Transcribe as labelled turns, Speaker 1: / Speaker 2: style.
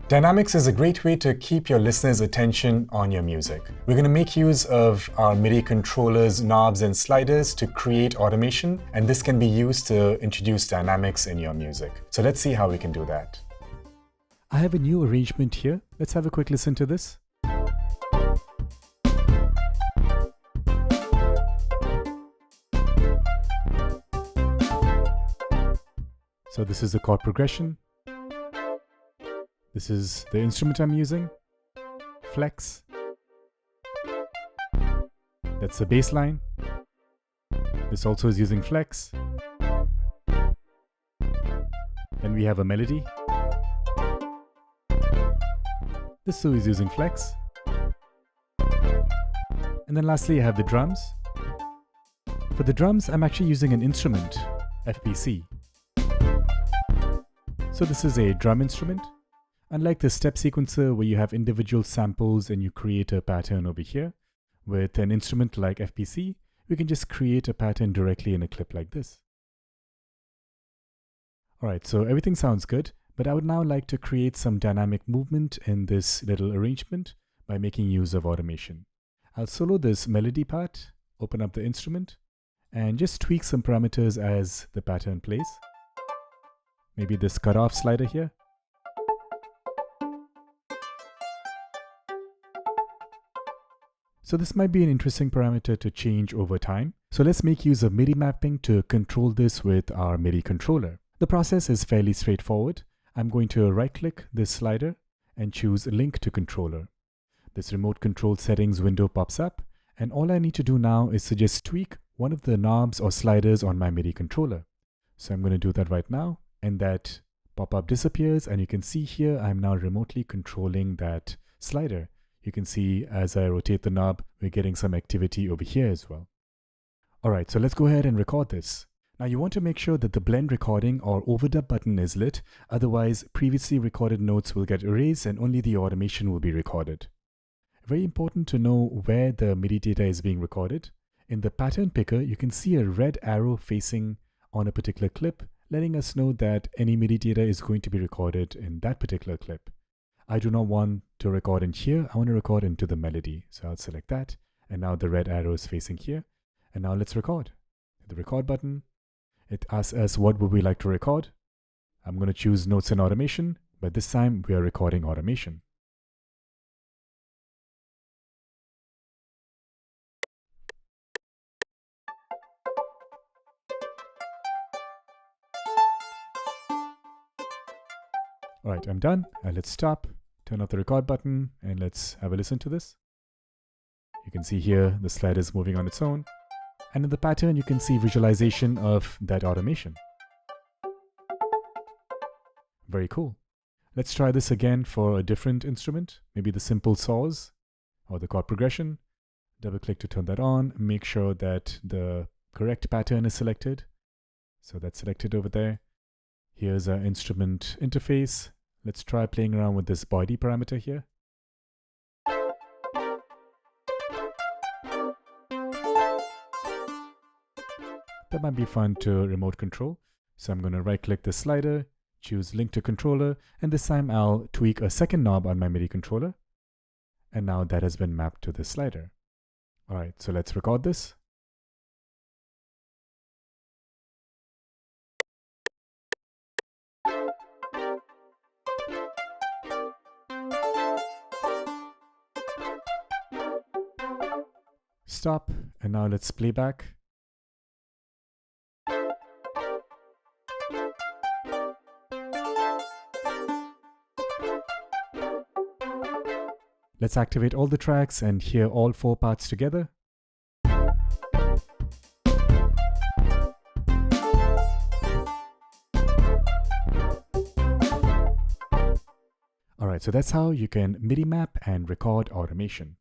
Speaker 1: Dynamics is a great way to keep your listeners' attention on your music. We're going to make use of our MIDI controllers, knobs, and sliders to create automation, and this can be used to introduce dynamics in your music. So let's see how we can do that. I have a new arrangement here. Let's have a quick listen to this. So this is the chord progression. This is the instrument I'm using, flex. That's the bass line. This also is using flex. Then we have a melody. This too is using flex. And then lastly, I have the drums. For the drums, I'm actually using an instrument, FPC. So this is a drum instrument. Unlike the step sequencer where you have individual samples and you create a pattern over here, with an instrument like FPC, we can just create a pattern directly in a clip like this. Alright, so everything sounds good, but I would now like to create some dynamic movement in this little arrangement by making use of automation. I'll solo this melody part, open up the instrument, and just tweak some parameters as the pattern plays. Maybe this cutoff slider here. So this might be an interesting parameter to change over time. So let's make use of MIDI mapping to control this with our MIDI controller. The process is fairly straightforward. I'm going to right-click this slider and choose Link to Controller. This remote control settings window pops up, and all I need to do now is to just tweak one of the knobs or sliders on my MIDI controller. So I'm going to do that right now, and that pop-up disappears, and you can see here I'm now remotely controlling that slider. You can see as I rotate the knob, we're getting some activity over here as well. Alright, so let's go ahead and record this. Now you want to make sure that the blend recording or overdub button is lit, otherwise previously recorded notes will get erased and only the automation will be recorded. Very important to know where the MIDI data is being recorded. In the pattern picker, you can see a red arrow facing on a particular clip, letting us know that any MIDI data is going to be recorded in that particular clip. I do not want to record in here, I want to record into the melody. So I'll select that, and now the red arrow is facing here. And now let's record. Hit the record button. It asks us what would we like to record. I'm going to choose Notes and Automation, but this time we are recording automation. Alright, I'm done. Let's stop, turn off the record button, and let's have a listen to this. You can see here the slide is moving on its own. And in the pattern, you can see visualization of that automation. Very cool. Let's try this again for a different instrument, maybe the simple saws or the chord progression. Double click to turn that on. Make sure that the correct pattern is selected. So that's selected over there. Here's our instrument interface. Let's try playing around with this body parameter here. That might be fun to remote control. So I'm going to right click the slider, choose Link to Controller, and this time I'll tweak a second knob on my MIDI controller. And now that has been mapped to the slider. Alright, so let's record this. Stop, and now let's play back. Let's activate all the tracks and hear all 4 parts together. Alright, so that's how you can MIDI map and record automation.